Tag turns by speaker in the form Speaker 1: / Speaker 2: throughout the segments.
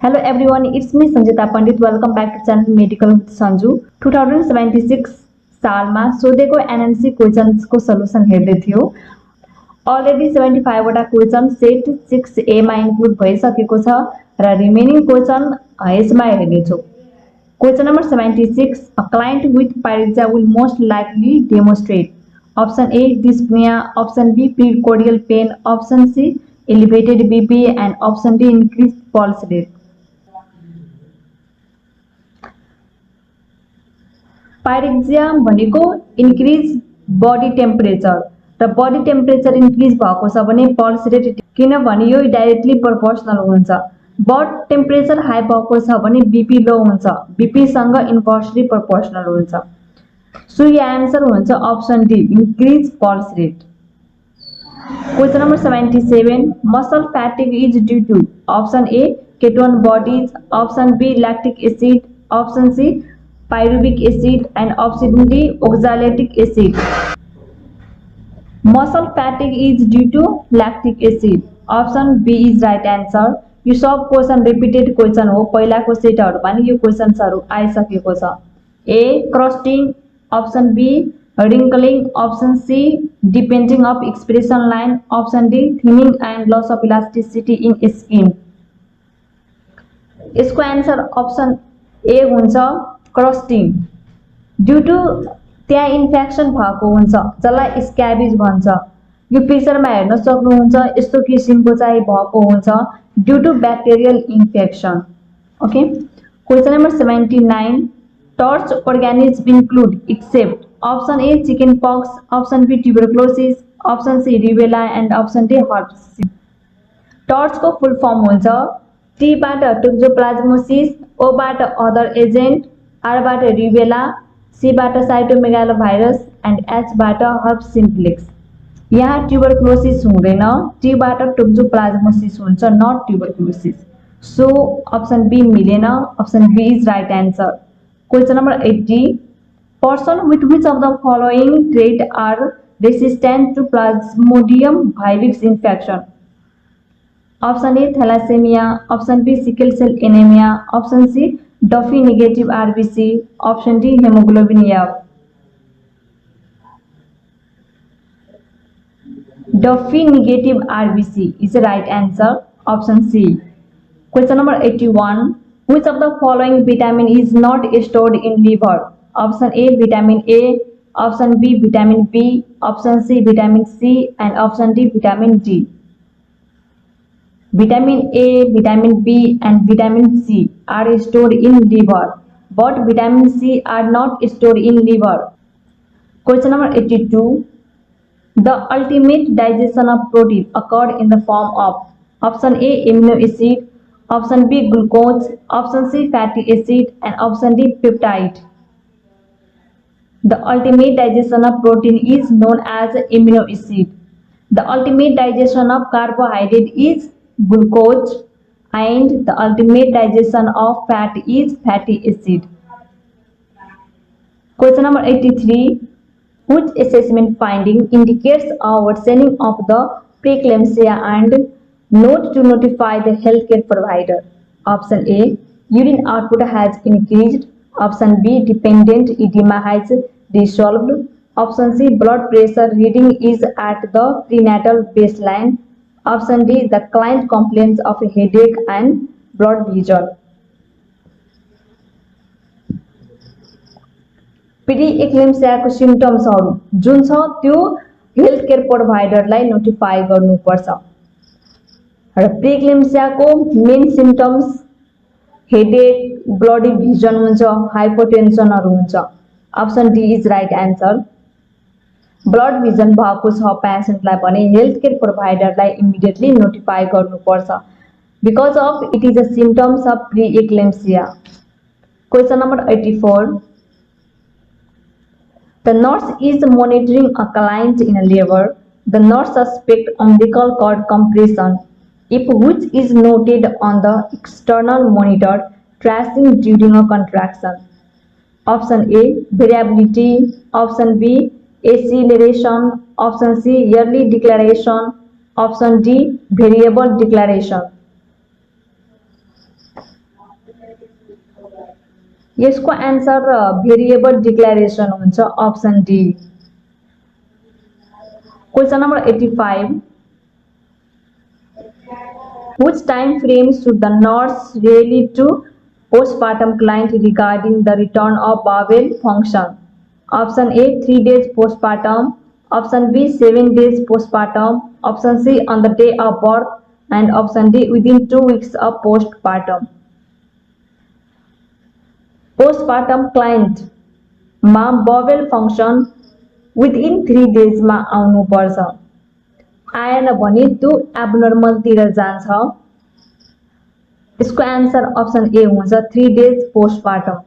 Speaker 1: Hello everyone, it's me Sanjita Pandit. Welcome back to channel Medical with Sanju. 2076 सालमा सोधेको NMC क्वेशन्सको solution हेर्दै थियो। Already 75 वटा question set 6A मा include भइसकेको छ र रिमेनिङ क्वेशन यसमा हेर्ने छु। Question number 76, a client with pyrexia will most likely demonstrate option A dyspnea, option B precordial pain, option C elevated BP and option D increased pulse rate. Pyrexia भनेको increase body temperature र body temperature increase भएको छ भने pulse rate, किनभने यो directly proportional हुन्छ। Body temperature high भएको छ भने बीपी लो हुन्छ, बीपी सँग इन्भर्सली प्रोपोर्सनल हुन्छ। सो यो आन्सर हुन्छ option D increase pulse rate. Question number 77, muscle fatigue is due to option A ketone bodies, option B lactic acid, option C pyruvic acid and option D oxalic acid. Muscle fatigue is due to lactic acid. Option B is right answer. यो सब question repeated question हो, पहिलाको सेटहरुमा नि यो क्वेशन्सहरु आइसकेको छ। A crusting, option B wrinkling, option C deepening of expression line, option D thinning and loss of elasticity in skin. यसको answer option A हुन्छ crusting. Due to त्यहाँ इन्फेक्सन भएको हुन्छ जसलाई स्क्याबिज भन्छ। यो पिक्चरमा हेर्न सक्नुहुन्छ, यस्तो किसिमको चाहिँ भएको हुन्छ due to bacterial infection. Okay, question number 79, TORCH organism include except option A chicken pox, option B tuberculosis, option C rubella and option D herpes. TORCH को फुल फर्म हुन्छ टी बाट टोक्सोप्लाज्मोसिस, ओ बाट other agent, R बाट rubella, C बाट cytomegalovirus and H बाट herpes simplex. यहाँ tuberculosis हुँदैन, T बाट टोक्सोप्लाज्मोसिस हुन्छ, not tuberculosis. So option B मिलेन, option B is right answer. Question number 80, person with which of the following trait are resistant to plasmodium vivax infection. Option A thalassaemia, option B sickle cell anaemia, option C Duffy negative RBC, option D haemoglobin F. Duffy negative RBC is the right answer, option C. Question number 81, which of the following vitamin is not stored in liver? Option A vitamin A, option B vitamin B, option C vitamin C and option D vitamin D. Vitamin A, vitamin B and vitamin C are stored in liver, but vitamin C are not stored in liver. Question number 82, the ultimate digestion of protein occurred in the form of option A amino acid, option B glucose, option C fatty acid and option D peptide. The ultimate digestion of protein is known as amino acid. The ultimate digestion of carbohydrate is glucose and the ultimate digestion of fat is fatty acid. Question number 83, which assessment finding indicates a worsening of the preeclampsia and note to notify the healthcare provider? Option A urine output has increased, option B dependent edema has dissolved, option C blood pressure reading is at the prenatal baseline, option D the client complains of headache and blood vision. Pre-eclampsia को सिम्टम्सहरु जुन छ त्यो health care प्रोभाइडरलाई notify गर्नुपर्छ र pre-eclampsia को main symptoms headache, bloody vision हुन्छ, हाइपोटेन्सनहरु हुन्छ। Option D is right answer. Blood vision भएको छ पेशेन्टलाई भने हेल्थ केयर प्रोभाइडरलाई इमिडिएटली नोटिफाई गर्नुपर्छ because of it is a symptoms of pre-eclampsia. Question number 84, the nurse is monitoring a client in a labor. The nurse suspects umbilical cord compression if which is noted on the external monitor tracing during a contraction. Option A variability, option B acceleration, option C yearly declaration, option D variable declaration. यसको answer variable declaration हुन्छ option D. Question number 85, which time frame should the nurse really to postpartum client regarding the return of bowel function? Option A 3 days postpartum, option B 7 days postpartum, option C on the day of birth, and option D within 2 weeks of postpartum. Postpartum client मा bowel function within 3 days मा आउनु पर्छ। आएन भने त्यो abnormal तिर जान्छ। यसको आन्सर अप्सन ए हुन्छ 3 days postpartum।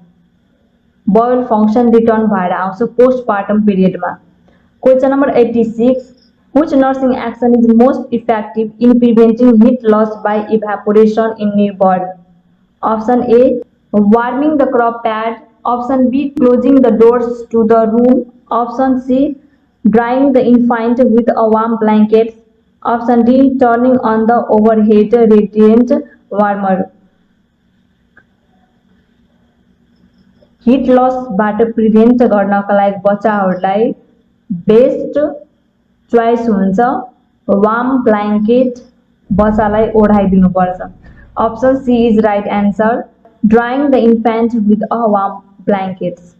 Speaker 1: bowel function return भएर आउँछ postpartum period मा। Question number 86, which nursing action is most effective in preventing heat loss by evaporation in newborn? Option A warming the crop pad, option B closing the doors to the room, option C drying the infant with a warm blanket, option D turning on the overhead radiant warmer. Heat loss बाट prevent गर्नका लागि बच्चाहरूलाई best choice हुन्छ warm blanket बच्चालाई ओढाइदिनु पर्छ। Option C is right answer drying the infant with a warm blankets.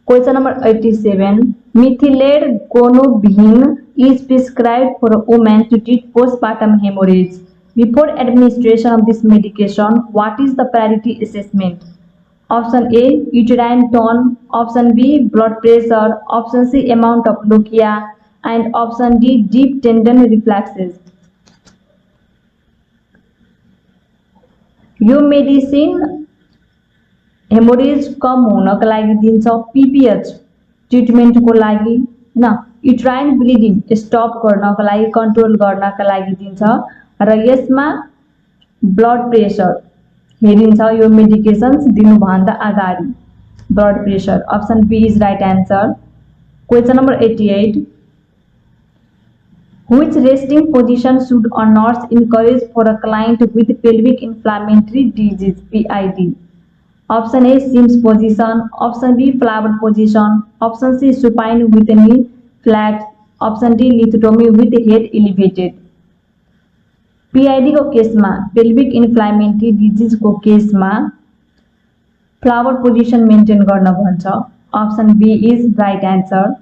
Speaker 1: Question number 87, methylergonovine is prescribed for a woman to treat postpartum hemorrhage. Before administration of this medication, what is the priority assessment? Option A uterine tone, option B blood pressure, option C amount of lochia, and option D deep tendon reflexes. यो medicine haemorrhage कम हुनको लागि दिन्छ PPH ट्रिटमेन्टको लागि न uterine bleeding stop गर्नको लागि control गर्नका लागि दिन्छ र यसमा ब्लड प्रेसर हेरिन्छ यो मेडिकेशन्स दिनुभन्दा अगाडि blood pressure. Option B is right answer. Question number 88, which resting position should a nurse encourage for a client with pelvic inflammatory disease PID? Option A Sims position, option B flower position, option C supine with knee flat, option D lithotomy with head elevated. PID को केसमा pelvic inflammatory disease को केसमा flower position maintain गर्न भन्छ। Option B is right answer.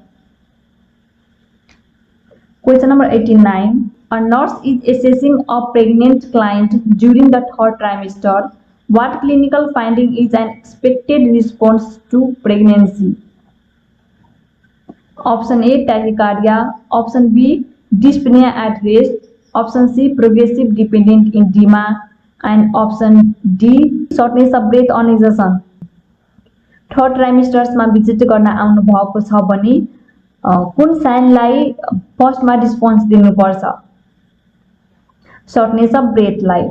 Speaker 1: Question number 89, a nurse is assessing a pregnant client during the third trimester. What clinical finding is an expected response to pregnancy? Option A tachycardia, option B dyspnea at rest, option C progressive dependent edema, and option D shortness of breath on exertion. Third trimesters मा visit गर्न आउनु भएको छ भने कुन साइनलाई फर्स्टमा response दिनुपर्छ? Shortness of ब्रेथलाई।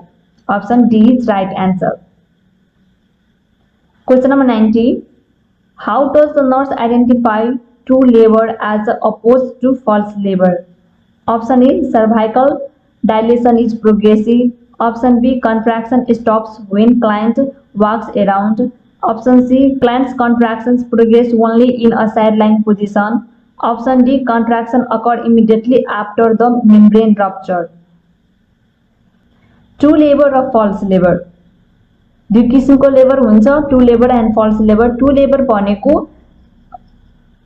Speaker 1: Option D is right answer. Question number 90, how does the nurse identify true labour as opposed to false labour? Option A cervical dilation is progressive, option B contraction stops when client walks around, option C client's contractions progress only in a sideline position, option D contraction occur immediately after the membrane rupture. True labour र falls labour दुई किसिमको labour हुन्छ, true labour and false labour. True labour भनेको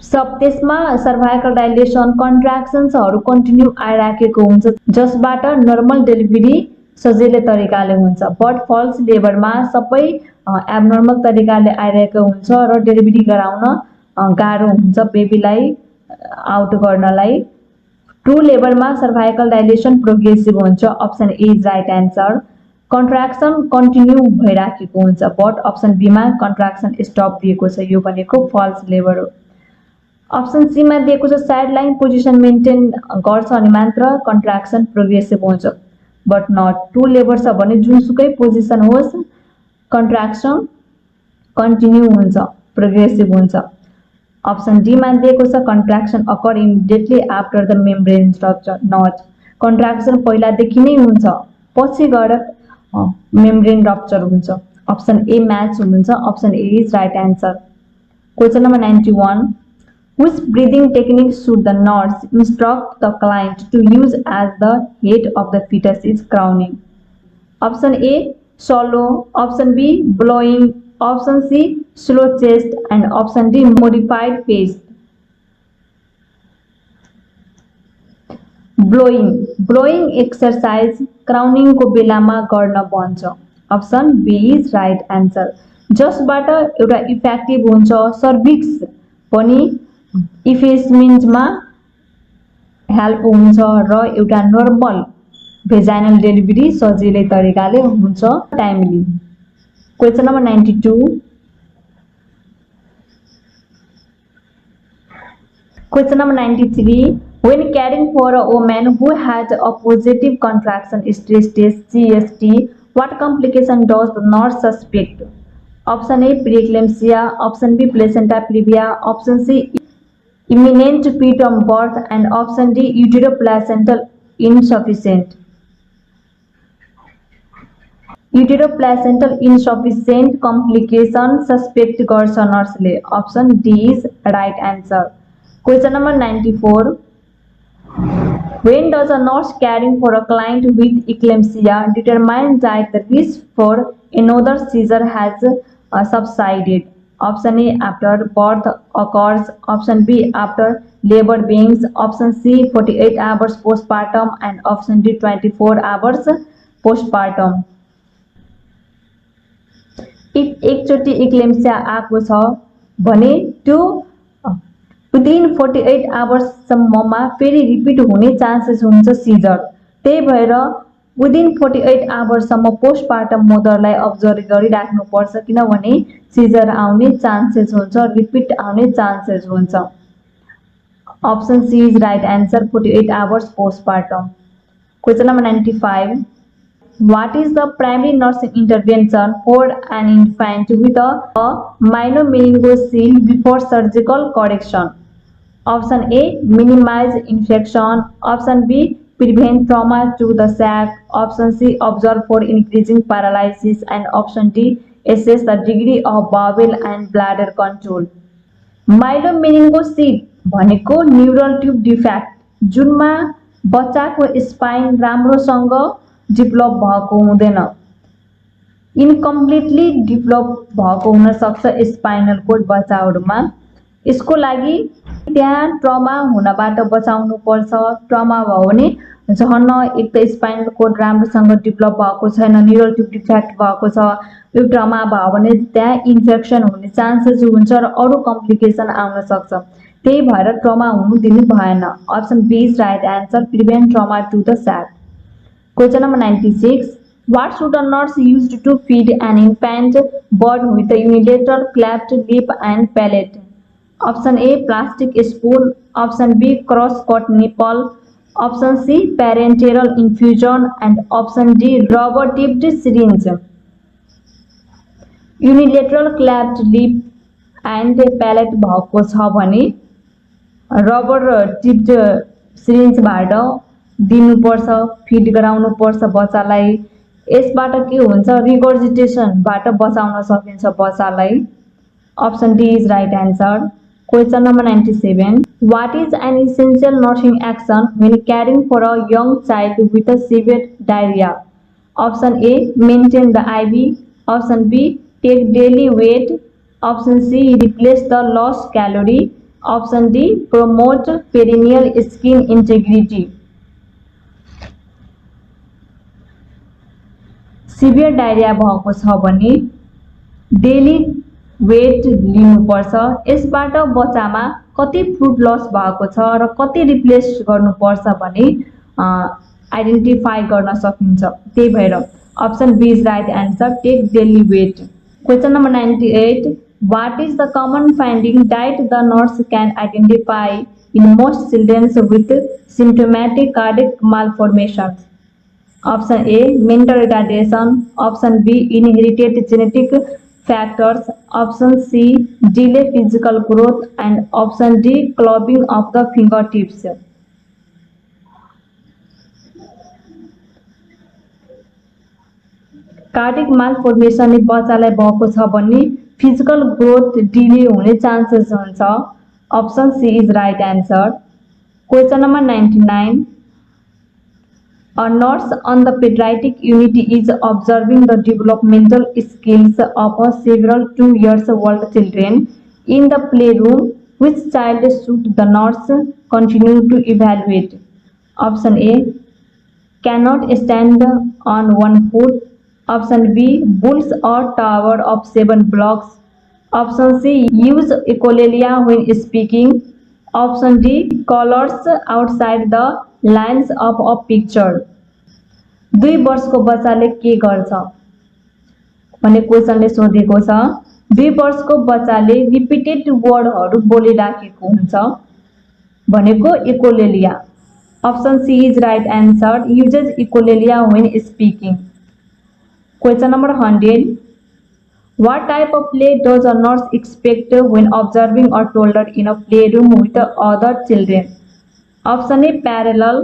Speaker 1: सब त्यसमा cervical dilation कन्ट्राक्सन्सहरु continue आइराखेको हुन्छ जसबाट normal delivery सजिलै तरिकाले हुन्छ। बट फल्स लेबरमा सबै एब्नर्मल तरिकाले आइरहेको हुन्छ र डेलिभरी गराउन गाह्रो हुन्छ बेबीलाई आउट गर्नलाई। ट्रू लेबरमा सर्वाइकल डाइलेसन प्रोग्रेसिभ हुन्छ। Option A is right answer. Contraction continue भइराखेको हुन्छ बट अप्सन बी मा कन्ट्राक्सन स्टप दिएको छ, यो भनेको फल्स लेबर हो। अप्सन सी मा दिएको छ साइड लाइन पोजिसन मेन्टेन गर्छ अनि मात्र कन्ट्राक्सन प्रोग्रेसिभ हुन्छ बट नट। ट्रू लेबर छ भने जुनसुकै पोजिसन होस् कन्ट्राक्सन कन्टिन्यू हुन्छ प्रोग्रेसिभ हुन्छ। अप्सन डी मा दिएको छ contraction occur immediately after the membrane structure, not. Contraction पहिलादेखि नै हुन्छ पछि गएर मेम्ब्रेन रप्चर हुन्छ। Option A match हुनुहुन्छ. Option A is right answer. Question number 91. Which breathing technique should the nurse instruct the client to use as the head of the fetus is crowning? Option A swallow, Option B blowing, Option C slow chest, and Option D modified pace. Blowing exercise crowning को बेलामा गर्न भन्छ. Option B is right answer. जसबाट एउटा effective हुन्छ cervix पनि इफेसमेन्टमा help हुन्छ र एउटा नर्मल भेजाइनल डेलिभरी सजिलै तरिकाले हुन्छ timely. Question number 92. Question number 93. When caring for a woman who had a positive contraction stress test CST, what complication does the nurse suspect? Option A preeclampsia, Option B placenta previa, Option C imminent preterm birth, and Option D uteroplacental insufficient. Uteroplacental insufficient complication suspect गर्छ नर्सले. Option D is right answer. Question number 94. When does a nurse caring for a client with eclampsia determine that the risk for another seizure has subsided? Option A after birth occurs, Option B after labor begins, Option C 48 hours postpartum, and Option D 24 hours postpartum. If एकचोटि eclampsia आएको छ भने त्यो within 48 आवर्ससम्ममा फेरि repeat हुने chances हुन्छ Caesar. त्यही भएर विदिन 48 आवर्ससम्म पोस्टपार्टम मदरलाई अब्जर्भ गरिराख्नुपर्छ किनभने सिजर आउने चान्सेस हुन्छ, रिपिट आउने चान्सेस हुन्छ. Option C is right answer. 48 hours postpartum. Question number 95. What is the primary nursing intervention for an infant with a minor meningocele before surgical correction? Option A minimize infection, Option B prevent trauma to the sac, Option C observe for increasing paralysis, and Option D assess the degree of bowel and bladder control. माइलोमेनिङ्गोसिल भनेको neural tube defect जुनमा बच्चाको spine राम्रोसँग develop भएको हुँदैन, इनकम्प्लिटली develop भएको हुन सक्छ spinal cord बच्चाहरुमा. यसको लागि त्यहाँ ट्रमा हुनबाट बचाउनु पर्छ. ट्रमा भयो भने झन् एक त स्पाइनल कोड राम्रोसँग डेभलप भएको छैन, न्यूरल ट्यूब डिफेक्ट भएको छ, यो ट्रमा भयो भने त्यहाँ इन्फेक्सन हुने चान्सेस हुन्छ र अरु कम्प्लिकेसन आउन सक्छ. त्यही भएर ट्रमा हुनु दिनु भएन. Option B is right answer. Prevent trauma to the sac. Question number 96. What should a nurse use to feed an infant born with a unilateral cleft lip and palate? Option A plastic spoon, Option B cross-cut nipple, Option C parenteral infusion, and Option D rubber-tipped syringe. Unilateral cleft lip and palate भएको छ भने rubber tipped सिरिन्जबाट दिनुपर्छ, feed गराउनुपर्छ बच्चालाई. यसबाट के हुन्छ रिगर्जिटेसनबाट बचाउन सकिन्छ बच्चालाई. Option D is right answer. Question number 97. What is an essential nursing action when caring for a young child with a severe diarrhea? Option A maintain the IV, Option B take daily weight, Option C replace the lost calorie, Option D promote perineal skin integrity. Severe diarrhoea भएको छ भने daily weight लिनुपर्छ. यसबाट बच्चामा कति fluid loss भएको छ र कति रिप्लेस गर्नुपर्छ भने आइडेन्टिफाई गर्न सकिन्छ. त्यही भएर Option B is right answer. Take daily weight. Question number 98. What is the common finding that the nurse can identify in most children with symptomatic cardiac malformations? Option A mental retardation, Option B inherited genetic factors, Option C delay physical growth, and Option D clubbing of the fingertips. Cardiac मालफर्मेसनले बच्चालाई भएको छ भने physical growth delay हुने chances हुन्छ। Option C is right answer. Question number 99, a nurse on the pediatric unit is observing the developmental skills of several 2 years old children in the playroom. Which child should the nurse continue to evaluate? Option A, cannot stand on one foot. Option B, builds a tower of 7 blocks. Option C, use echolalia when speaking. Option D, colors outside the lines of a picture. 2 वर्षको बच्चाले के गर्छ भन्ने क्वेसनले सोधेको छ। 2 वर्षको बच्चाले repeated वर्डहरू बोलिराखेको हुन्छ भनेको echolalia. Option C is right answer. Uses echolalia when speaking. Question number 100. What type of play does a nurse expect when observing a toddler in a playroom with other children? Option A, parallel.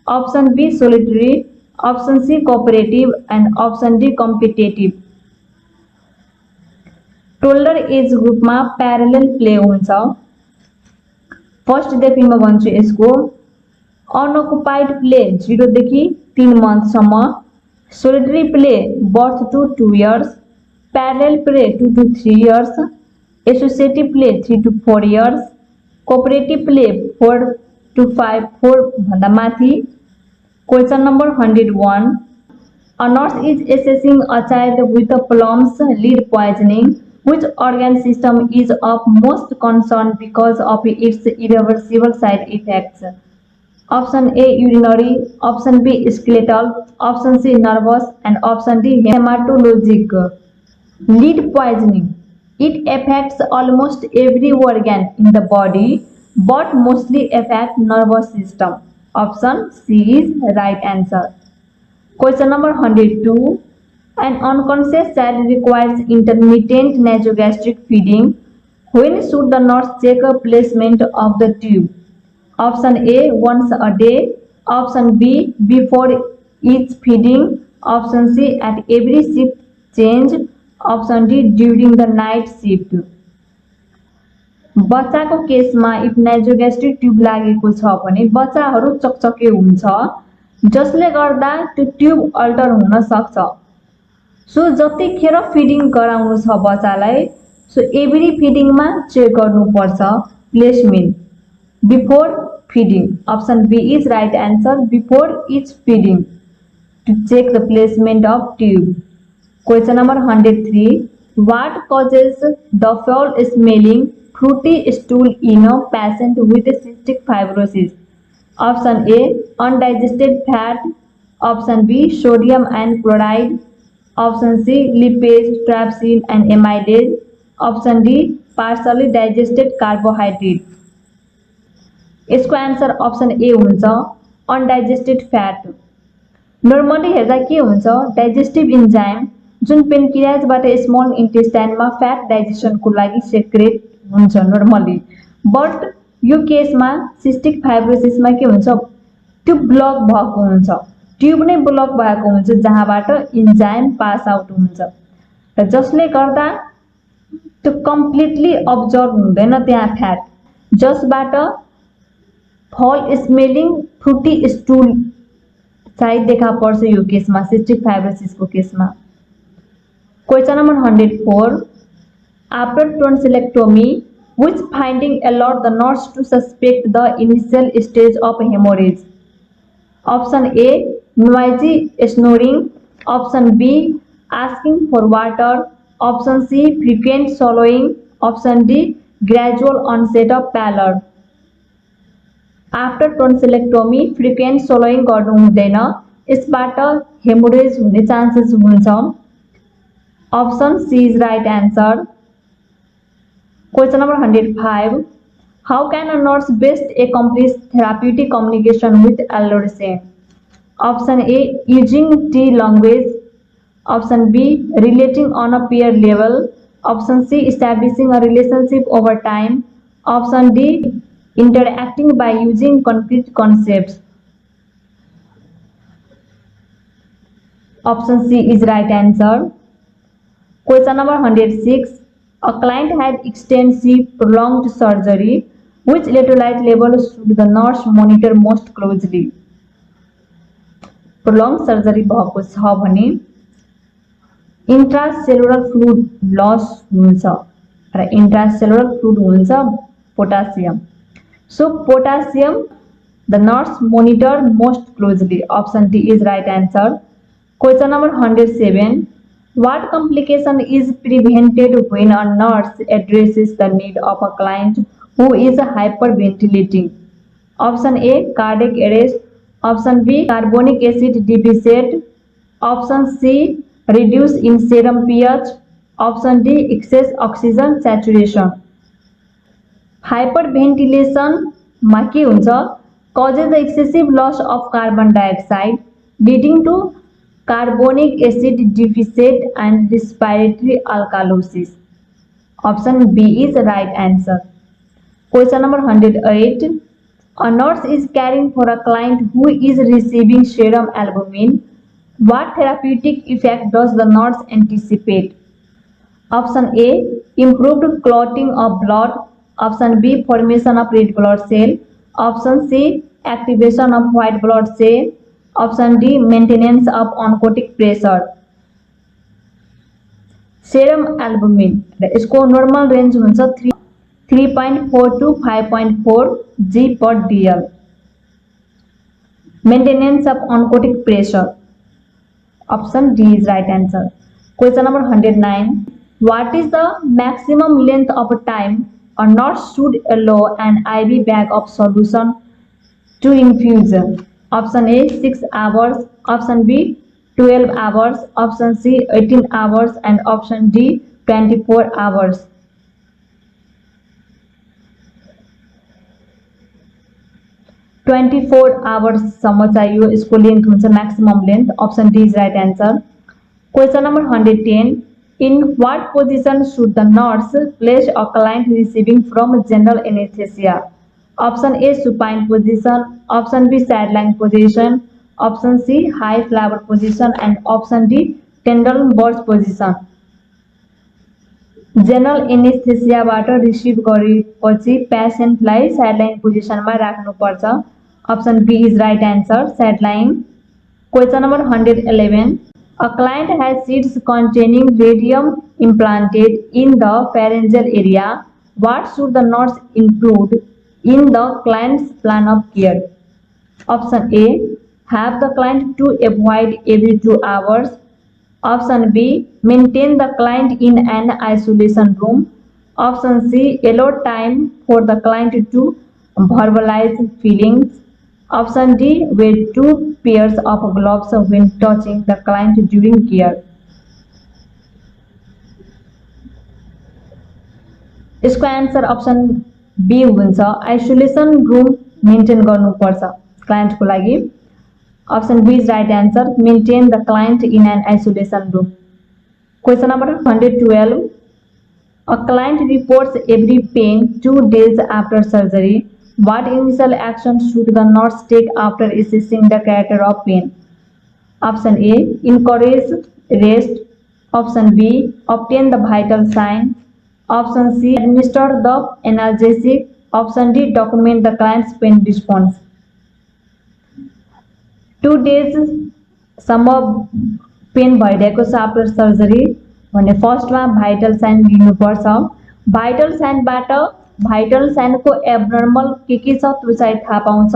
Speaker 1: Option B, solitary. Option C, cooperative. And option D, competitive. Toddler age ग्रुपमा parallel play हुन्छ। First देखि म भन्छु यसको अनअकुपाइड play 0 देखि 3 मन्थसम्म, solitary play birth to 2 years, parallel play 2 to 3 years, associative play 3 to 4 years, cooperative play 4 to 5 4 भन्दा माथि। Question number 101, a nurse is assessing a child with a plums lead poisoning. Which organ system is of most concern because of its irreversible side effects? Option A, urinary. Option B, skeletal. Option C, nervous. And option D, hematologic. Lead poisoning. It affects almost every organ in the body, but mostly affects nervous system. Option C is right answer. Question number 102. An unconscious child requires intermittent nasogastric feeding. When should the nurse check a placement of the tube? Option A, once a day. Option B, before each feeding. Option C, at every shift change. Option D, during the night shift. बच्चाको केसमा if नाइजोग्यास्ट्रिक tube लागेको छ भने बच्चाहरू चकचके हुन्छ, जसले गर्दा त्यो ट्युब अल्टर हुन सक्छ। सो जतिखेर फिडिङ गराउनु छ बच्चालाई, सो एभ्री फिडिङमा चेक गर्नुपर्छ placement before feeding. Option B is right answer, before each feeding to check the placement of tube. Question number 103, what causes the foul smelling fruity stool in a patient with cystic fibrosis? Option A, undigested fat. Option B, sodium and chloride. Option C, lipase, trypsin and amylase. Option D, partially digested carbohydrate. यसको answer option A हुन्छ, undigested fat. Normally हेर्दा के हुन्छ, digestive enzyme जुन पेनक्रियाजबाट small इन्टेस्टाइनमा fat डाइजेसनको लागि secret हुन्छ normally, but यो केसमा सिस्टिक फाइब्रोसिसमा के हुन्छ, त्यो ब्लक भएको हुन्छ, ट्युब नै ब्लक भएको हुन्छ जहाँबाट इन्जाइम पास आउट हुन्छ र जसले गर्दा त्यो कम्प्लिटली अब्जर्भ हुँदैन त्यहाँ फ्याट, जसबाट फाउल स्मेलिङ फ्रुटी स्टूल चाहिँ देखा पर्छ यो केसमा, सिस्टिक फाइब्रोसिसको केसमा। Question number 104, after tonsillectomy which finding allowed the nurse to suspect the initial stage of hemorrhage? Option A, noisy snoring. Option B, asking for water. Option C, frequent swallowing. Option D, gradual onset of pallor. After tonsillectomy frequent swallowing गर्नु हुँदैन, यसबाट haemorrhage हुने chances हुन्छ। Option C is right answer. Question number 105, how can a nurse best accomplish therapeutic communication with adolescent? Option A, using T language. Option B, relating on a peer level. Option C, establishing a relationship over time. Option D, interacting by using concrete concepts. Option C is right answer. Question number 106. A client had extensive prolonged surgery. Which electrolyte level should the nurse monitor most closely? Prolonged surgery भएको छ भने intracellular fluid loss हुन्छ र intracellular fluid हुन्छ potassium. So potassium the nurse monitor most closely. Option D is right answer. Question number 107. What complication is prevented when a nurse addresses the need of a client who is hyperventilating? Option A cardiac arrest. Option B carbonic acid deficit. Option C reduce in serum pH. Option D excess oxygen saturation. Hyperventilation मा के हुन्छ? Causes the excessive loss of carbon dioxide leading to carbonic acid deficit and respiratory alkalosis. Option B is right answer. Question number 108. A nurse is caring for a client who is receiving serum albumin. What therapeutic effect does the nurse anticipate? Option A improved clotting of blood. Option B formation of red blood cell. Option C activation of white blood cell. Option D maintenance of oncotic pressure. Serum albumin र यसको normal range हुन्छ 3.4 to 5.4 G per DL. Maintenance of oncotic pressure. Option D is right answer. Question number 109. What is the maximum length of time a nurse should allow an IV bag of solution to infuse? Option A 6 hours. Option B 12 hours. Option C 18 hours and option D 24 hours. 24 hours सम्म चाहियो यसको length हुन्छ maximum length. Option D is right answer. Question number 110. In what position should the nurse place a client receiving from general anesthesia? Option A supine position. Option B sideline position. Option C high flower position and option D tendon burst position. General एनेस्थेसियाबाट receive गरेपछि पेशेन्टलाई sideline पोजिसनमा राख्नुपर्छ. Option B is right answer, sideline. Question number 111. A client has seeds containing radium implanted in the pharyngeal area. What should the nurse include in the client's plan of care? Option A have the client to avoid every 2 hours. Option B maintain the client in an isolation room. Option C allow time for the client to verbalize feelings. Option D wear 2 pairs of gloves when touching the client during care. इसको answer option B हुन्छ, isolation room maintain गर्नुपर्छ क्लाइन्टको लागि. Option B is right answer, maintain the client in an isolation room. Question number 112. A client reports every pain 2 days after surgery. What initial action should the nurse take after assessing the character of pain? Option A encourage rest. Option B obtain the vital sign. Option C administer the analgesic. Option D document the client's pain response. 2 days सम्म pain भइरहेको छ after surgery भने फर्स्टमा vital sign लिनुपर्छ. Vital साइनबाट vital साइनको abnormal के छ त्यो चाहिँ थाहा पाउँछ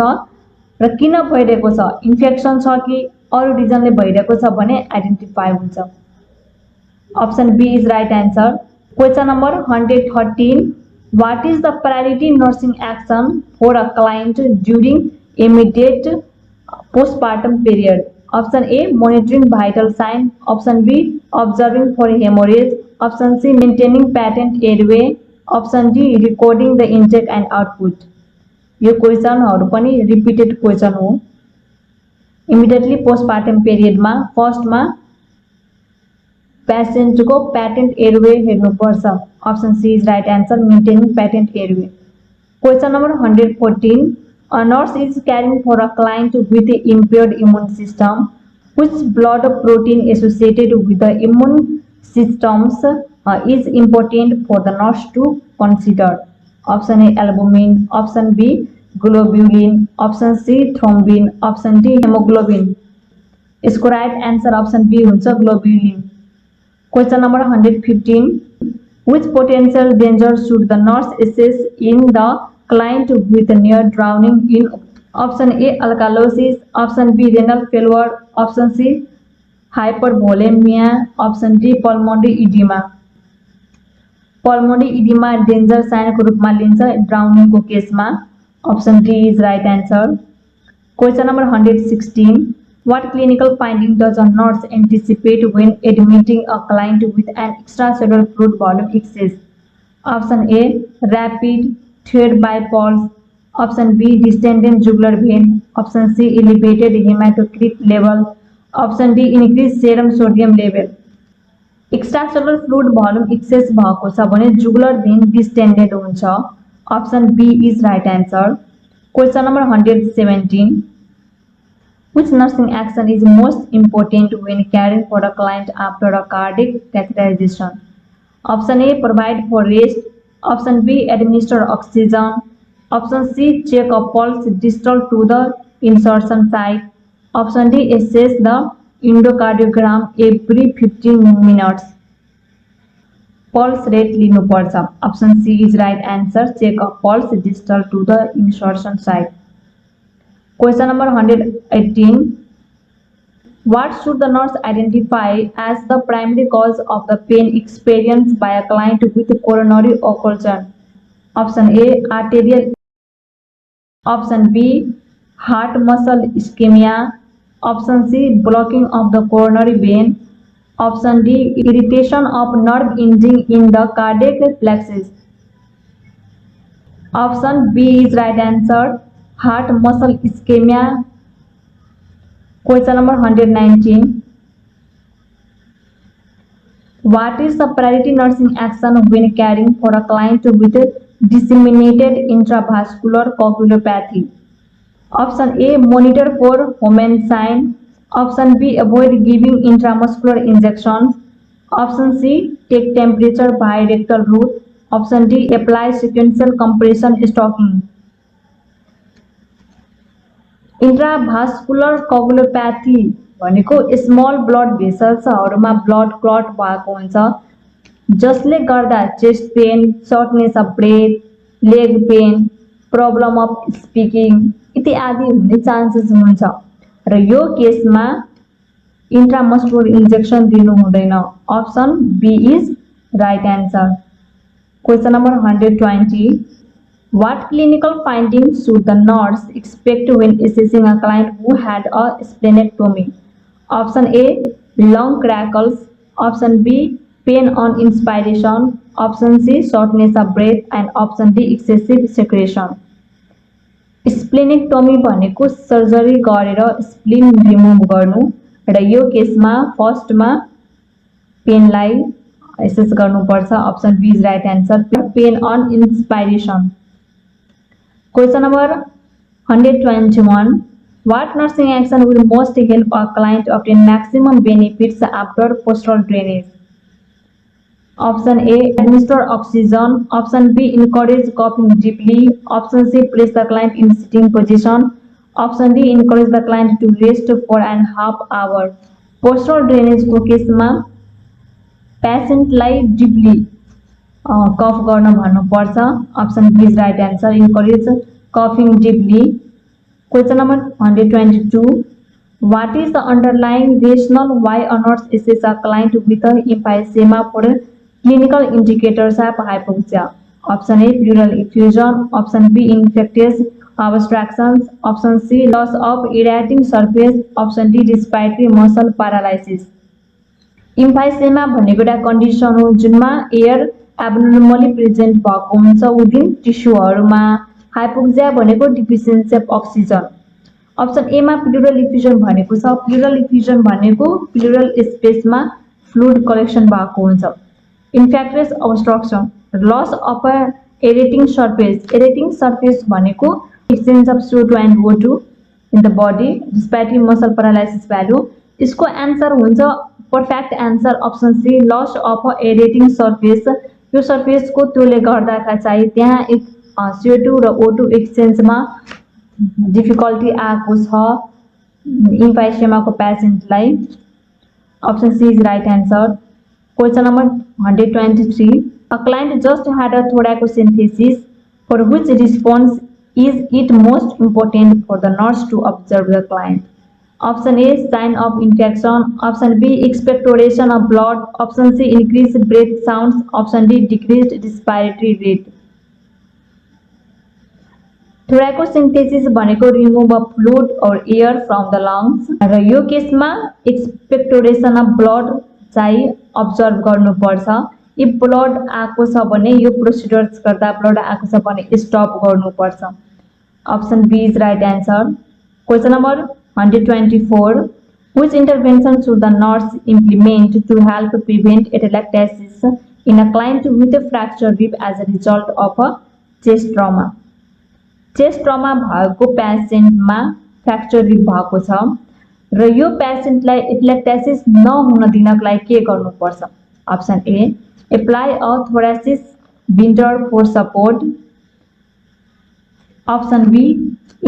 Speaker 1: र किन भइरहेको छ, इन्फेक्सन छ कि अरू रिजनले भइरहेको छ भने आइडेन्टिफाई हुन्छ. Option B is right answer. Question number 113. What is the priority nursing action for a client during immediate postpartum period? Option A monitoring vital sign. Option B observing for hemorrhage. Option C maintaining patent airway. Option D recording the intake and output. यो क्वेशनहरु पनि repeated question हो. Immediately postpartum पिरियडमा फर्स्टमा पेशेन्टको patent airway हेर्नुपर्छ. Option C is right answer, maintaining patent airway. Question number 114. A nurse is caring for a client with impaired immune system. Which blood protein associated with the immune systems is important for the nurse to consider? Option A albumin, option B globulin, option C thrombin, option D hemoglobin. इसको right answer option B हुन्छ globulin. Question number 115. Which potential danger should the nurse assess in the client with near drowning in? Option A alkalosis, option B renal failure, option C hypervolemia, option D pulmonary edema. pulmonary edema danger साइनको रूपमा लिन्छ ड्राउनिङको केसमा. Option D is right answer. Question number 116. What clinical finding does a nurse anticipate when admitting a client with an extracellular fluid volume excess? Option A rapid third by pulse, option B distended jugular vein, option C elevated hematocrit level, option D increased serum sodium level. Extracellular fluid volume excess भएको छ भने jugular vein distended हुन्छ. Option B is right answer. Question number 117. Which nursing action is most important when caring for a client after a cardiac catheterization? Option A provide for rest, option B administer oxygen, option C check a pulse distal to the insertion site, option D assess the endocardiogram every 15 minutes. Pulse rate लिनुपर्छ. Option C is right answer. Check a pulse distal to the insertion site. Question number 118. What should the nurse identify as the primary cause of the pain experienced by a client with coronary occlusion? Option A arterial, option B heart muscle ischemia, option C blocking of the coronary vein, option D irritation of nerve ending in the cardiac plexus. Option B is right answer. Heart muscle ischemia. Question number 119. What is the priority nursing action when caring for a client with disseminated intravascular coagulopathy? Option A monitor for Homan sign, option B avoid giving intramuscular injections, option C take temperature by rectal route, option D apply sequential compression stocking. Intravascular coagulopathy भनेको small blood भेसल्सहरुमा blood clot भएको हुन्छ जसले गर्दा chest pain, shortness of breath, leg pain, problem of speaking इत्यादि हुने chances हुन्छ र यो केसमा इन्ट्रामस्कुलर इन्जेक्सन दिनु हुँदैन. Option B is right answer. Question number 120. What clinical findings should the nurse expect when assessing a client who had a splenectomy? Option A lung crackles, option B pain on inspiration, option C shortness of breath, and option D excessive secretion. Splenectomy भनेको surgery गरेर spleen remove गर्नु र यो केसमा फर्स्टमा पेनलाई assess गर्नुपर्छ. Option B is right answer. Pain on inspiration. Question number 121. What nursing action will most help a client obtain maximum benefits after postural drainage? Option A administer oxygen, option B encourage coughing deeply, option C place the client in sitting position, option D encourage the client to rest for an half hour. Postural drainage को केसमा पेशेन्टलाई deeply cough गर्न भन्नुपर्छ. Option B is right answer. Encourage कफिङ deeply. Question number 122. What is the underlying rationale why a nurse assesses a client with emphysema for clinical indicators of hypoxia? Option A pleural effusion, option B infectious obstructions, option C loss of irritating surface, option D respiratory muscle paralysis. Emphysema भनेको एउटा condition हो जुनमा air एब्नर्मली present भएको हुन्छ within टिस्युहरुमा. Hypoxia भनेको deficiency of oxygen. Option A मा plural इफ्युजन भनेको छ. प्लुरल इफ्युजन भनेको प्लुरल स्पेसमा फ्लुइड कलेक्सन भएको हुन्छ. Infectious obstruction loss of aerating surface. Aerating surface भनेको exchange of CO2 and O2 in the body. Respiratory muscle paralysis value इसको answer हुन्छ perfect answer option C loss of aerating surface. यो सर्फेसको त्यसले गर्दा चाहिँ त्यहाँ एक CO2 र O2 एक्सचेन्जमा डिफिकल्टी आएको छ इम्फाइसेमाको पेसेन्टलाई। Option C is right answer. Question number 123 a client just had a thoracocentesis for which response is it most important for the nurse to observe the client? Option A sign of infection, option B expectoration of blood, option C increased breath sounds, option D decreased respiratory rate. थोराकोसिन्थेसिस भनेको remove of fluid और air from the lungs र यो केसमा एक्सपेक्टोरेसन of blood चाहिँ observe गर्नुपर्छ। If blood आएको छ भने यो प्रोसिडर्स गर्दा ब्लड आएको छ भने स्टप गर्नुपर्छ। Option B is right answer. Question number 124 which intervention should the nurse implement to help prevent atelectasis in a client with a fractured rib as a result of a chest trauma? Chest trauma भएको पेसेन्टमा fracture rib भएको छ र यो पेसेन्टलाई atelectasis नहुन दिनको लागि के गर्नुपर्छ? Option A apply a thoracic binder for support, option B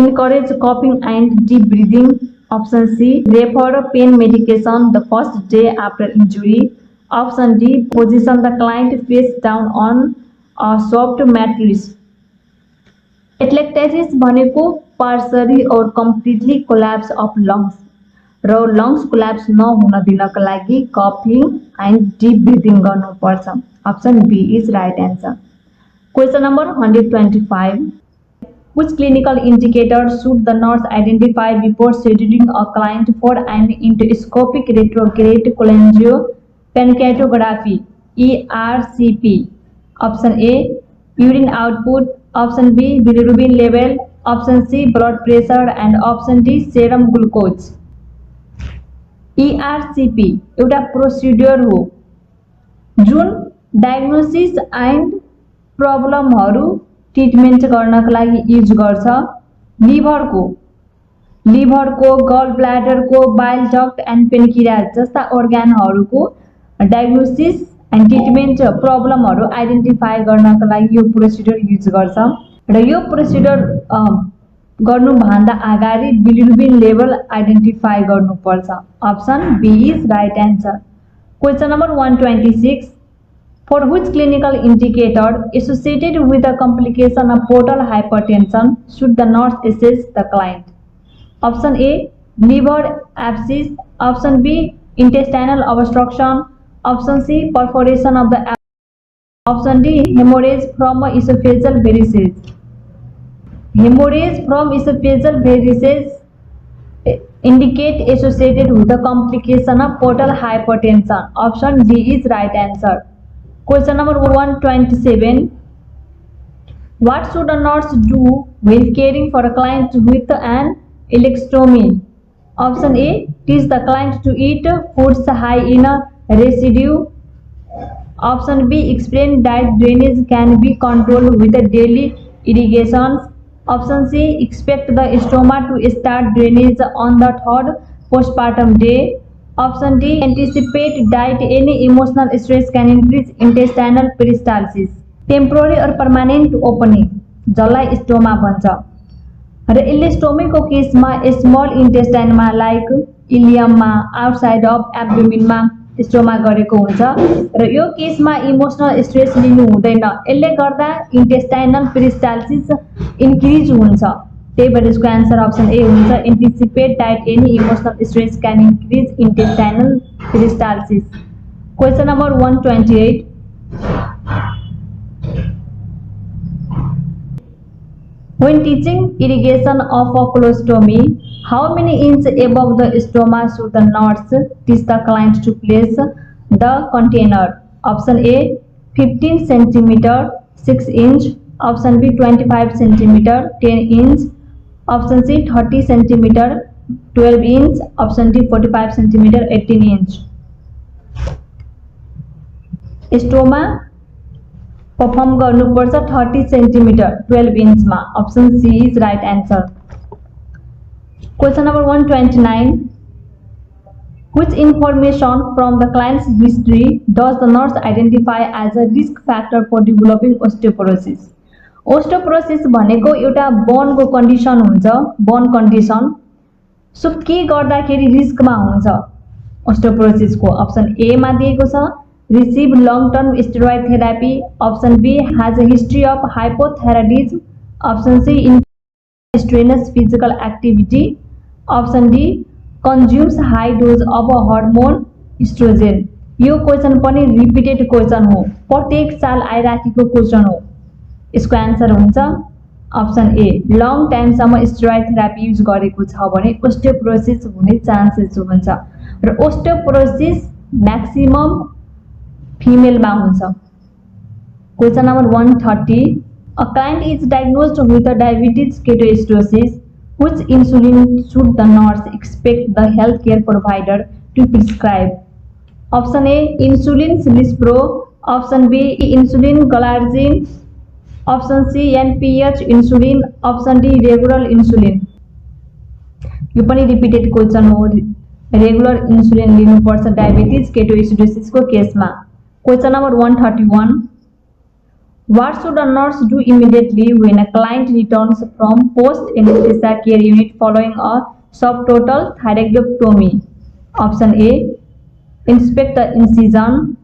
Speaker 1: encourage कपिङ and deep breathing, option C refer pain medication the first day after injury, option D position the client face down on a soft mattress. Atelectasis भनेको partially or completely collapse of lungs र lungs collapse नहुन दिनको लागि कपिङ and deep breathing गर्नुपर्छ। Option B is right answer. Question number 125 which clinical indicator should the nurse identify before scheduling a client for an endoscopic retrograde cholangiopancreatography ERCP? Option A urine output, option B bilirubin level, option C blood pressure and option D serum glucose. ERCP एउटा procedure हो जुन diagnosis and प्रब्लमहरु treatment गर्नको लागि use गर्छ। लिभरको गल ब्ल्याडरको bile duct and pancreas जस्ता अर्गानहरुको diagnosis and treatment प्रब्लमहरु identify गर्नको लागि यो प्रोसिड्योर युज गर्छ र यो प्रोसिड्योर गर्नुभन्दा अगाडि बिलिरुबिन लेभल आइडेन्टिफाई गर्नुपर्छ। Option B is right answer. Question number 126 for which clinical indicator associated with the complication of portal hypertension should the nurse assess the client? Option A liver abscess, option B intestinal obstruction, option C perforation of the option D hemorrhage from esophageal varices. Hemorrhage from esophageal varices indicate associated with the complication of portal hypertension. Option D is right answer. Question number 127 what should a nurse do when caring for a client with an ileostomy? Option A teach the client to eat foods high in residue, option B explain that drainage can be controlled with daily irrigations, option C expect the stoma to start drainage on the third postpartum day, option D anticipate that any emotional stress can increase intestinal peristalsis. Temporary or permanent opening जसलाई stoma भन्छ र इलेस्टोमीको केसमा small इन्टेस्टाइनमा like इलियममा outside of एब्डोमिनमा stoma गरेको हुन्छ र यो केसमा इमोसनल स्ट्रेस लिनु हुँदैन। यसले गर्दा इन्टेस्टाइनल पेरिस्टाल्सिस इन्क्रिज हुन्छ। त्यही भएर यसको आन्सर अप्सन ए हुन्छ anticipate that any emotional stress can increase intestinal peristalsis. Question number 128 when teaching irrigation of a colostomy, how many inch above the stoma should the nurse teach the client to place the container? Option A 15 centimeter 6 inch, option B 25 centimeter 10 inch, option C 30 centimeter 12 inch, option D 45 centimeter 18 inch. Stoma perform गर्नुपर्छ 30 centimetre 12 इन्चमा। Option C is right answer. Question number 129 Which information from the client's history does the nurse identify as a risk factor for developing osteoporosis? Osteoporosis भनेको एउटा बोनको condition हुन्छ, bone condition. So के गर्दाखेरि रिस्कमा हुन्छ osteoporosis को? Option A मा दिएको छ receive long term steroid therapy, option B has a history of hypothyroidism, option C in strenuous physical activity, option D consumes high dose of a hormone estrogen। यो question पनि repeated question हो, प्रत्येक साल आइराखेको question हो। यसको आन्सर हुन्छ ऑप्शन ए, लङ टाइमसम्म स्टेरोइड थेरापी युज गरेको छ भने ओस्टियोपोरोसिस हुने चान्सेस हुन्छ र ओस्टियोपोरोसिस म्याक्सिमम फिमेलमा हुन्छ। Question number 130, a client is diagnosed with a diabetes ketoacidosis. Which insulin should the nurse expect the healthcare provider to prescribe? Option A insulin Lispro, option B insulin Glargine, option C NPH insulin, option D regular insulin। यो पनि repeated question हो, regular insulin लिनुपर्छ diabetes ketoacidosis को केसमा। Question number 131, what should a nurse do immediately when a client returns from post-anesthesia care unit following a subtotal thyroidectomy? Option A, inspect the incision.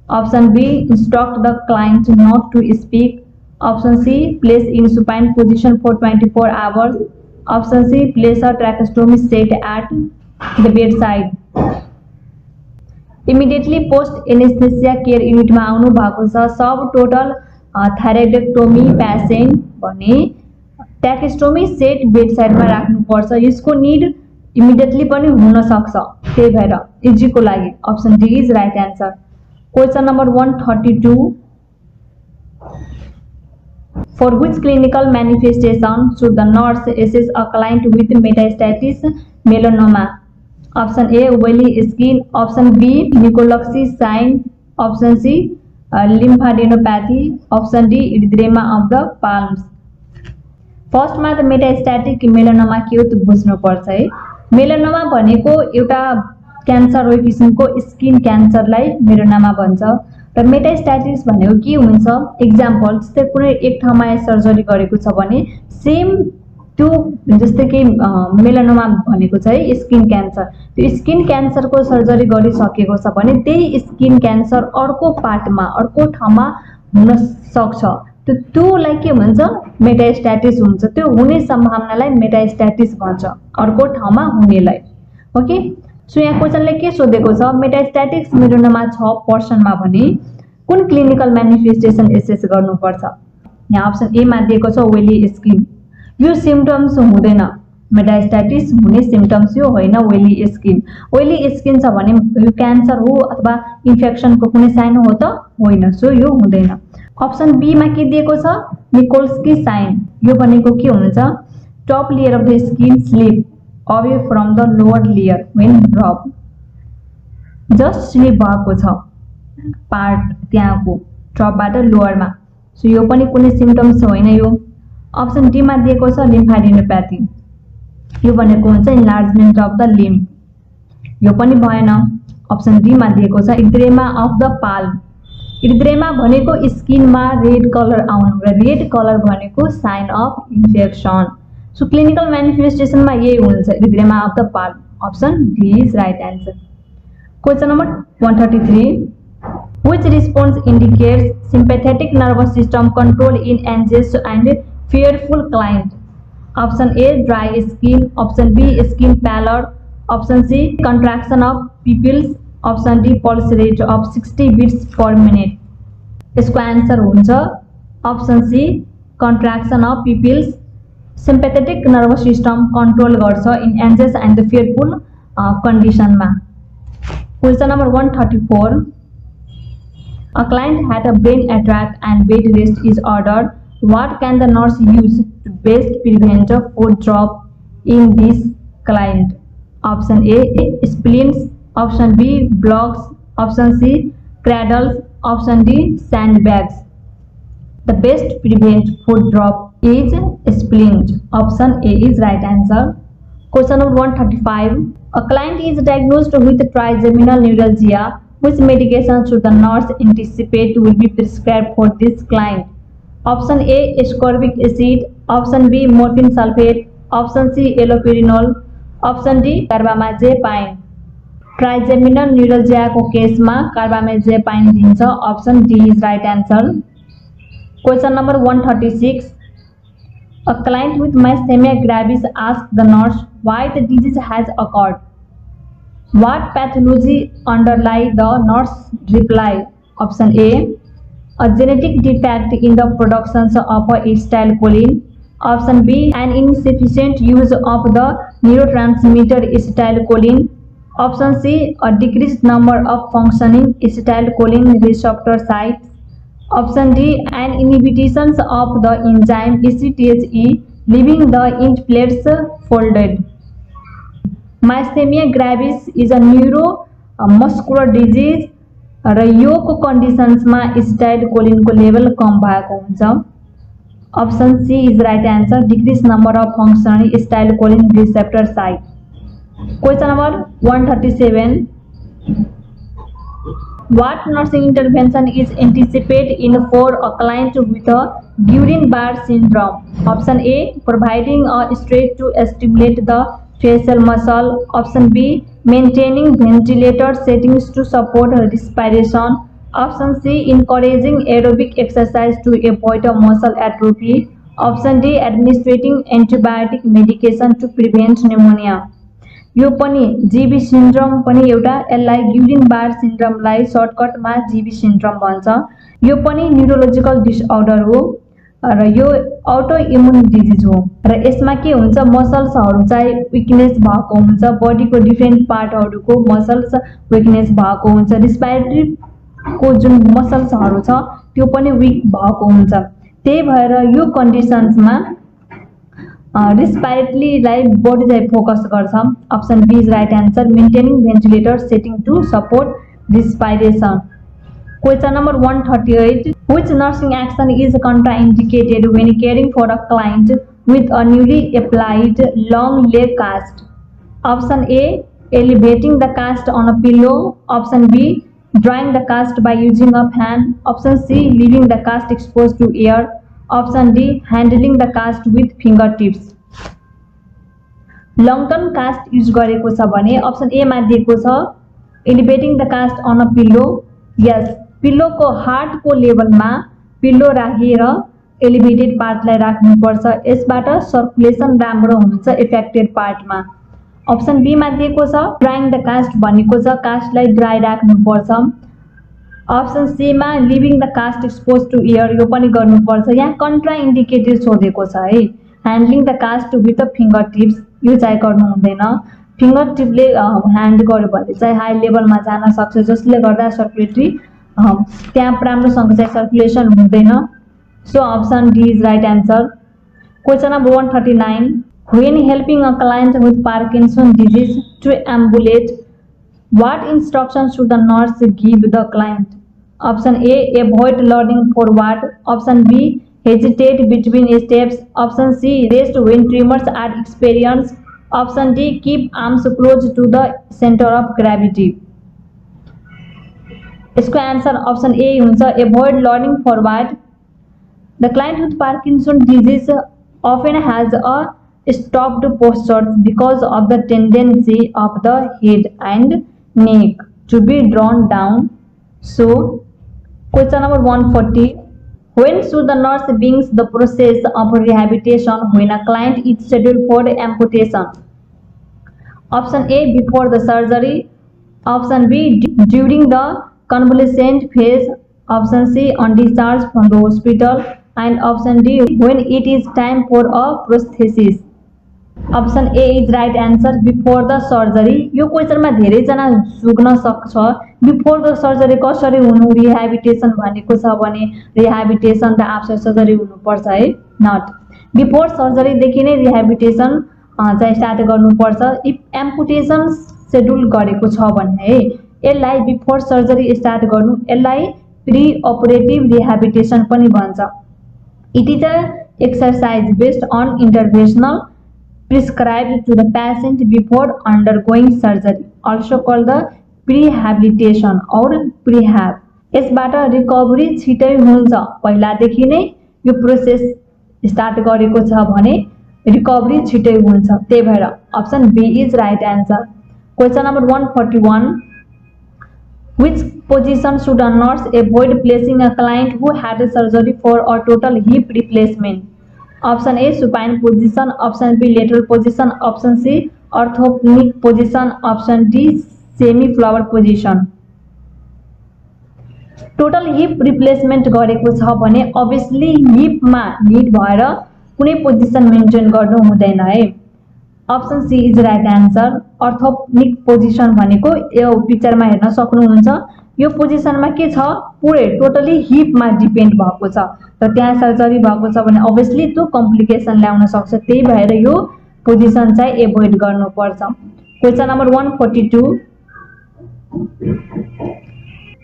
Speaker 1: Option B, instruct the client not to speak. Option C, place in supine position for 24 hours. Option C, place a tracheostomy set at the bedside। Immediately post anaesthesia care युनिटमा आउनु भएको छ सब total थाइरोइडेक्टोमी patient भने ट्याकेस्टोमी set bed साइडमा राख्नुपर्छ। यसको need immediately पनि हुन सक्छ, त्यही भएर इजीको लागि option D is right answer. Question number 132, for which clinical manifestation should the nurse assess a client with metastatic melanoma? Option A oily skin, option B Nicoletti sign, option C lymphadenopathy, option D erythema of the palms। फर्स्टमा त metastatic melanoma के हो त बुझ्नुपर्छ है। Melanoma भनेको एउटा cancer हो, किसिमको स्किन क्यान्सरलाई मेलानोमा भन्छ र मेटास्टैटिक्स भनेको के हुन्छ? एक्जाम्पल जस्तै कुनै एक ठाउँमा सर्जरी गरेको छ भने सेम त्यो जस्तै कि मेलानोमा भनेको छ है स्किन क्यान्सर, त्यो स्किन क्यान्सरको सर्जरी गरिसकेको छ भने त्यही स्किन क्यान्सर अर्को पार्टमा अर्को ठाउँमा हुन सक्छ, त्योलाई के भन्छ? मेटास्टैटिस हुन्छ। त्यो हुने सम्भावनालाई मेटास्टैटिस भन्छ, अर्को ठाउँमा हुनेलाई। ओके, सो यहाँ क्वेशनले के सोधेको छ? मेटास्टैटिक्स मेलानोमा छ पर्सनमा भने कुन क्लिनिकल म्यानिफेस्टेसन एसेस गर्नुपर्छ? यहाँ अप्सन ए मा दिएको छ ओइली स्किन। यो सिम्पटम्स हुँदैन, मेटास्टैटिस हुने सिम्पटम्स यो होइन ओइली स्किन। ओइली स्किन छ भने यो क्यान्सर हो अथवा इन्फेक्सनको कुनै साइन हो त होइन, सो यो हुँदैन। अप्सन बी मा के दिएको छ? Nikolsky sign. यो भनेको के हुन्छ? Top layer of the skin slip away from the lower layer when drop, just slip भएको छ पार्ट त्यहाँको टपबाट लोअरमा, सो यो पनि कुनै सिम्पटम्स होइन यो। अप्सन डी मा दिएको छ लिम्फाडेनोप्याथी। यो भनेको हुन्छ इन्लार्जमेन्ट अफ द लिम्फ, यो पनि भएन। अप्सन डी मा दिएको छ erythema of the palm. Erythema भनेको स्किनमा रेड कलर आउनु र रेड कलर भनेको sign of infection. So clinical म्यानिफेस्टेसनमा यही हुन्छ, erythema of the palm. Option D is right answer. Question number 133, which response indicates sympathetic nervous system control in anxious and fearful client? Option A dry skin, option B skin pallor, option C contraction of pupils, option D pulse rate of 60 beats per minute। यसको आन्सर हुन्छ option C contraction of pupils। sympathetic nervous system control गर्छ in anxious and fearful कन्डिसनमा। Question number 134, a client had a brain attack and bed rest is ordered. What can the nurse use to best prevent a foot drop in this client? Option A splints, option B blocks, option C cradles, option D sandbags। The best prevent foot drop is splint। Option A is right answer। Question number 135, A client is diagnosed with trigeminal neuralgia. Which medication should the nurse anticipate will be prescribed for this client? Option A ascorbic acid, option B morphine sulfate, option C allopurinol, option D carbamazepine. Trigeminal न्यूरल्जियाको केसमा carbamazepine दिन्छ। Option D is right answer. Question number 136, a client with myasthenia gravis asked the nurse why the disease has occurred. What pathology underlie the nurse reply? Option A, a genetic defect in the production of acetylcholine. Option B, an insufficient use of the neurotransmitter acetylcholine. Option C, a decreased number of functioning acetylcholine receptor sites. Option D, an inhibition of the enzyme ACTHE, leaving the end plates folded. Myasthenia gravis is a neuromuscular disease र योको कन्डिसन्समा एसिटाइलकोलिनको level कम भएको हुन्छ। Option C is right answer, decrease number of functioning acetylcholine receptor site. Question number 137, what nursing intervention is anticipated in for a client with a Guillain-Barré syndrome? Option A, providing a stretch to stimulate the facial muscle. Option B, maintaining ventilator settings to support respiration. Option C, encouraging aerobic exercise to avoid muscle atrophy. Option D, administering antibiotic medication to prevent pneumonia. यो पनि GB syndrome पनि एउटा, यसलाई ग्युलिन-बार सिन्ड्रोमलाई सर्टकटमा GB syndrome भन्छ। यो पनि neurological disorder हो र यो अटो इम्युन डिजिज हो र यसमा के हुन्छ, मसल्सहरु चाहिँ विकनेस भएको हुन्छ, बडीको डिफरेन्ट पार्टहरुको मसल्स विकनेस भएको हुन्छ, रेस्पिरेटरी को जुन मसल्सहरु छ त्यो पनि विक भएको हुन्छ। त्यही भएर यो कन्डिसन्समा रेस्पिरेटरीलाई बडी चाहिँ फोकस गर्छ। Option B is right answer, maintaining ventilator setting to support respiration. Question number 138, which nursing action is contraindicated when caring for a client with a newly applied long leg cast? Option A, elevating the cast on a pillow. Option B, drying the cast by using a fan. Option C, leaving the cast exposed to air. Option D, handling the cast with fingertips. Long term cast use गरेको छ भने option A मा दिएको छ elevating the cast on a pillow. Yes, पिल्लोको हार्टको लेभलमा pillow राखेर एलिभेटेड पार्टलाई राख्नुपर्छ, यसबाट सर्कुलेसन राम्रो हुन्छ इफेक्टेड पार्टमा। अप्सन बी मा दिएको छ ड्राइङ द कास्ट भनेको छ कास्टलाई ड्राई राख्नुपर्छ। अप्सन सी मा leaving the cast expose to air, यो पनि गर्नुपर्छ। यहाँ कन्ट्रा इन्डिकेटेड सोधेको छ है। Handling the cast with finger tips, यो चाहिँ गर्नु हुँदैन। फिंगर टिपले ह्यान्ड गर्यो भने चाहिँ हाई लेभलमा जान सक्छ, जसले गर्दा सर्कुलेटरी त्यहाँ राम्रोसँग चाहिँ सर्कुलेसन हुँदैन। So option D is right answer. Question number 139, when helping a client with Parkinson disease to ambulate, what instructions should the nurse give the client? Option A, avoid leaning forward. Option B, hesitate between steps. Option C, rest when tremors are experienced. Option D, keep arms close to the center of gravity. इसको answer option A हुन्छ, avoid leaning forward. The client with Parkinson disease often has a stopped posture because of the tendency of the head and neck to be drawn down. So, question number 140, when should the nurse begin the process of rehabilitation when a client is scheduled for amputation? Option A, before the surgery. Option B, during the convalescent phase. Option C, on discharge from the hospital. And option D, when it is time for a prosthesis. Option A is right answer, before the surgery. यो क्वेसनमा धेरैजना झुक्न सक्छ। Before the surgery कसरी हुनु, rehabilitation भनेको छ भने rehabilitation त after surgery हुनुपर्छ है, नट बिफोर सर्जरीदेखि नै रिहेबिलिटेसन चाहिँ स्टार्ट गर्नुपर्छ। इफ एम्पुटेसन सेड्युल गरेको छ भने है यसलाई बिफोर सर्जरी स्टार्ट गर्नु, यसलाई प्री अपरेटिभ रिहेबिलिटेसन पनि भन्छ। It is a exercise based on interventional prescribed to the patient before undergoing surgery, also called the prehabilitation or prehab. यसबाट रिकभरी छिटै हुन्छ, पहिलादेखि नै यो प्रोसेस स्टार्ट गरेको छ भने रिकभरी छिटै हुन्छ, त्यही भएर option B is right answer. Question number 141, which position should a nurse avoid placing a client who had surgery for a total hip replacement? Option A supine position, option B lateral position, option C orthopnic position, option D semi Fowler position. Total hip replacement गरेको छ भने obviously हिपमा need भएर कुनै position maintain गर्नु हुँदैन है। Option C is right answer. Orthopneic position भनेको यो पिक्चरमा हेर्न सक्नुहुन्छ, यो पोजिसनमा के छ, पुरै टोटली हिपमा डिपेन्ड भएको छ र त्यहाँ सर्जरी भएको छ भने अभियसली त्यो कम्प्लिकेसन ल्याउन सक्छ, त्यही भएर यो पोजिसन चाहिँ एभोइड गर्नुपर्छ। Question number 142,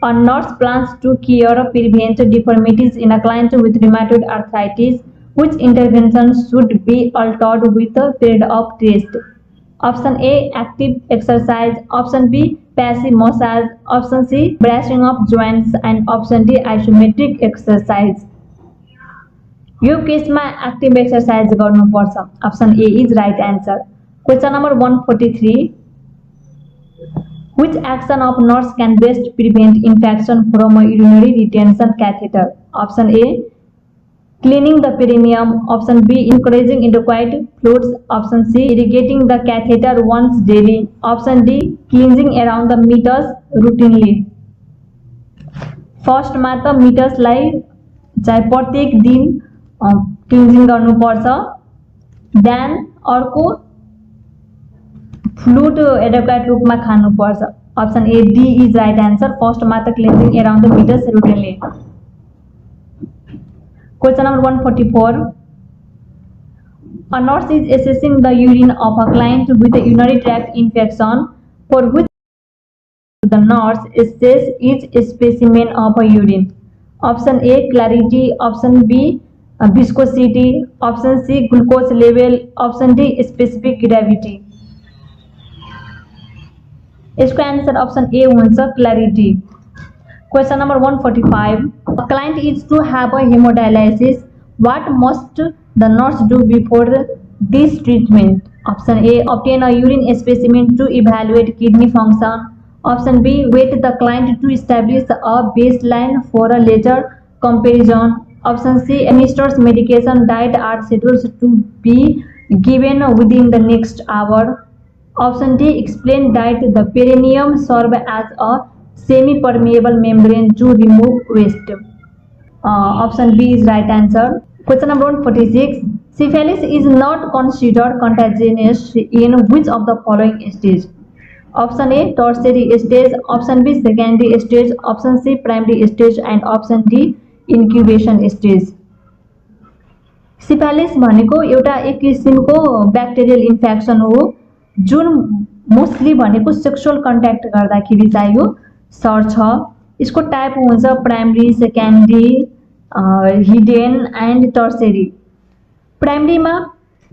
Speaker 1: a nurse plans to cure or prevent deformities in a client with rheumatoid arthritis. Which intervention should be altered with a period of rest? Option A active exercise, option B passive massage, option C bracing of joints and option D isometric exercise. यो केसमा active exercise गर्नुपर्छ, option A is right answer. Question number 143, which action of nurse can best prevent infection from a urinary retention catheter? Option A cleaning the perineum, option B encouraging adequate fluids, option C irrigating the catheter once daily, option D cleansing around the meatus routinely. First मा त मिटस लाई चाहिँ प्रत्येक दिन cleansing गर्नुपर्छ, then अर्को fluid adequate रूपमा खानुपर्छ, option A D is right answer. First मा त cleansing around the meatus routinely। Question number 144, a nurse is assessing the urine of a client with a urinary tract infection, for which the nurse assess each specimen of a urine. Option A clarity, option B viscosity, option C glucose level, option D specific gravity. इसको answer option A हुन्छ clarity. Question number 145, a client is to have a hemodialysis. What must the nurse do before this treatment? Option A obtain a urine specimen to evaluate kidney function, option B wait the client to establish a baseline for a later comparison, option C administers medication, diet are scheduled to be given within the next hour, option D explain diet the perineum serve as a semi-permeable membrane to remove waste. Option B is right answer. Question number 146, syphilis is not considered contagious in which of the following stage? Option A tertiary stage, option B secondary stage, option C primary stage and option D incubation stage. सिफालिस भनेको एउटा एक किसिमको bacterial infection हो जुन mostly भनेको sexual contact गर्दाखेरि चाहिँ यो सर्छ। इसको टाइप हुन्छ primary, secondary, hidden and tertiary. प्राइमरीमा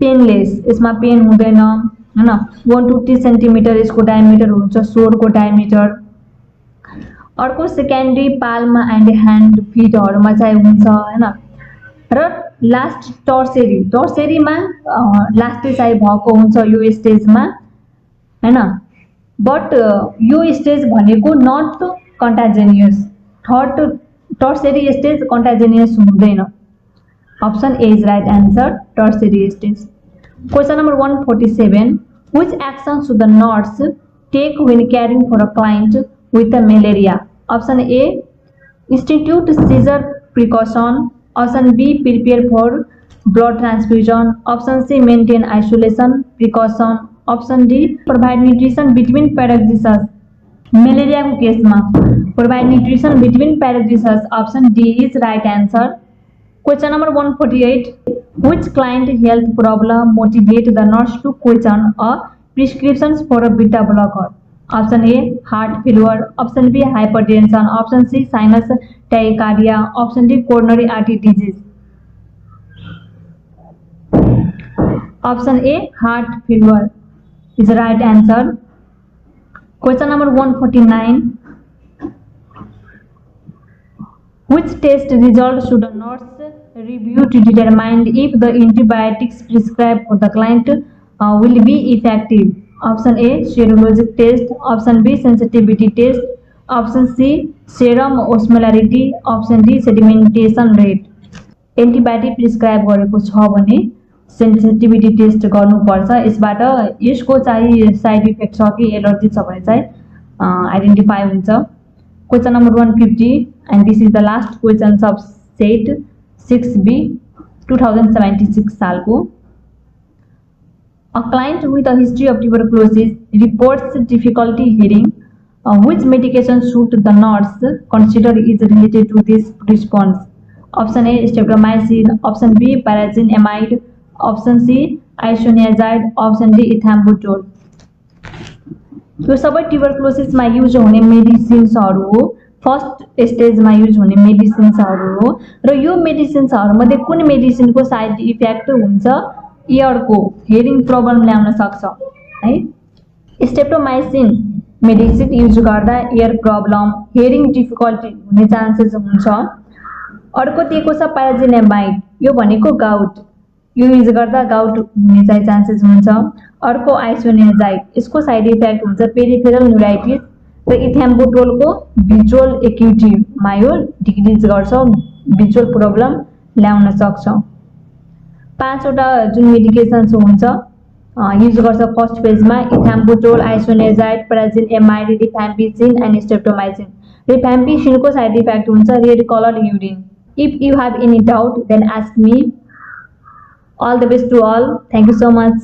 Speaker 1: पेनलेस, यसमा पेन हुँदैन हैन, 120 सेन्टिमिटर यसको डायमिटर हुन्छ, सोरको डायमिटर। अर्को सेकेन्डरी पाल्म एन्ड ह्यान्ड फिटहरुमा चाहिँ हुन्छ हैन। र लास्ट टर्सेरी, टर्सेरीमा लास्टै चाहिँ भएको हुन्छ यो स्टेजमा हैन, बट यो स्टेज भनेको not contagious. Third tertiary stage contagious हुँदैन। Option A is right answer, tertiary stage. Question number 147, which action should the nurse take when caring for a client with a malaria? Option A institute seizure precaution, option B prepare for blood transfusion, option C maintain isolation precaution, option D provide nutrition between paroxysms. Malaria को case में provide nutrition between paroxysms, option D is right answer. Question number 148, which client health problem motivate the nurse to question a prescriptions for a beta blocker? Option A heart failure, option B hypertension, option C sinus tachycardia, option D coronary artery disease. Option A, heart failure is the right answer. Question number 149. Which test result should a nurse review to determine if the antibiotics prescribed for the client will be effective? Option A, serologic test. Option B, sensitivity test. Option C, serum osmolarity. Option D, sedimentation rate. Antibiotic prescribe गरेको छ भने sensitivity test गर्नुपर्छ। यसबाट यसको चाहिँ side effect छ कि allergy छ भने चाहिँ आइडेन्टिफाई हुन्छ। Question number 150 and this is the last question of set 6B 2076 सालको। A client with a history of tuberculosis reports difficulty hearing. Which medication should the nurse consider is related to this response? Option A, streptomycin. Option B, pyrazinamide. Option C, isoniazid. Option D, ethambutol. यो सबै ट्युबरक्लोसिसमा use हुने मेडिसिन्सहरू हो। First स्टेजमा use हुने मेडिसिन्सहरू हो र यो मेडिसिन्सहरूमध्ये कुन मेडिसिनको साइड इफेक्ट हुन्छ इयरको हियरिङ प्रब्लम ल्याउन सक्छ है। स्ट्रेप्टोमाइसिन मेडिसिन युज गर्दा इयर प्रब्लम हियरिङ डिफिकल्टी हुने चान्सेस हुन्छ। अर्को दिएको छ पाइराजिनामाइड, यो भनेको गाउट, यो युज गर्दा गाउट हुने चाहिँ चान्सेस हुन्छ। अर्को आइसोनियाजाइड, यसको साइड इफेक्ट हुन्छ पेरिफेरल न्युराइटिस र इथ्याम्बुटोलको भिजुअल एक्युटीमा यो डिक्रिज गर्छ, भिजुअल प्रब्लम ल्याउन सक्छ। 5 वटा जुन मेडिकेसन्स हुन्छ युज गर्छ फर्स्ट फेजमा ethambutol, isoniazid, pyrazinamide, rifampicin and streptomycin. रिफाम्पिसिनको साइड इफेक्ट हुन्छ red colour urine. If you have any doubt, then ask me. All the best to all. Thank you so much.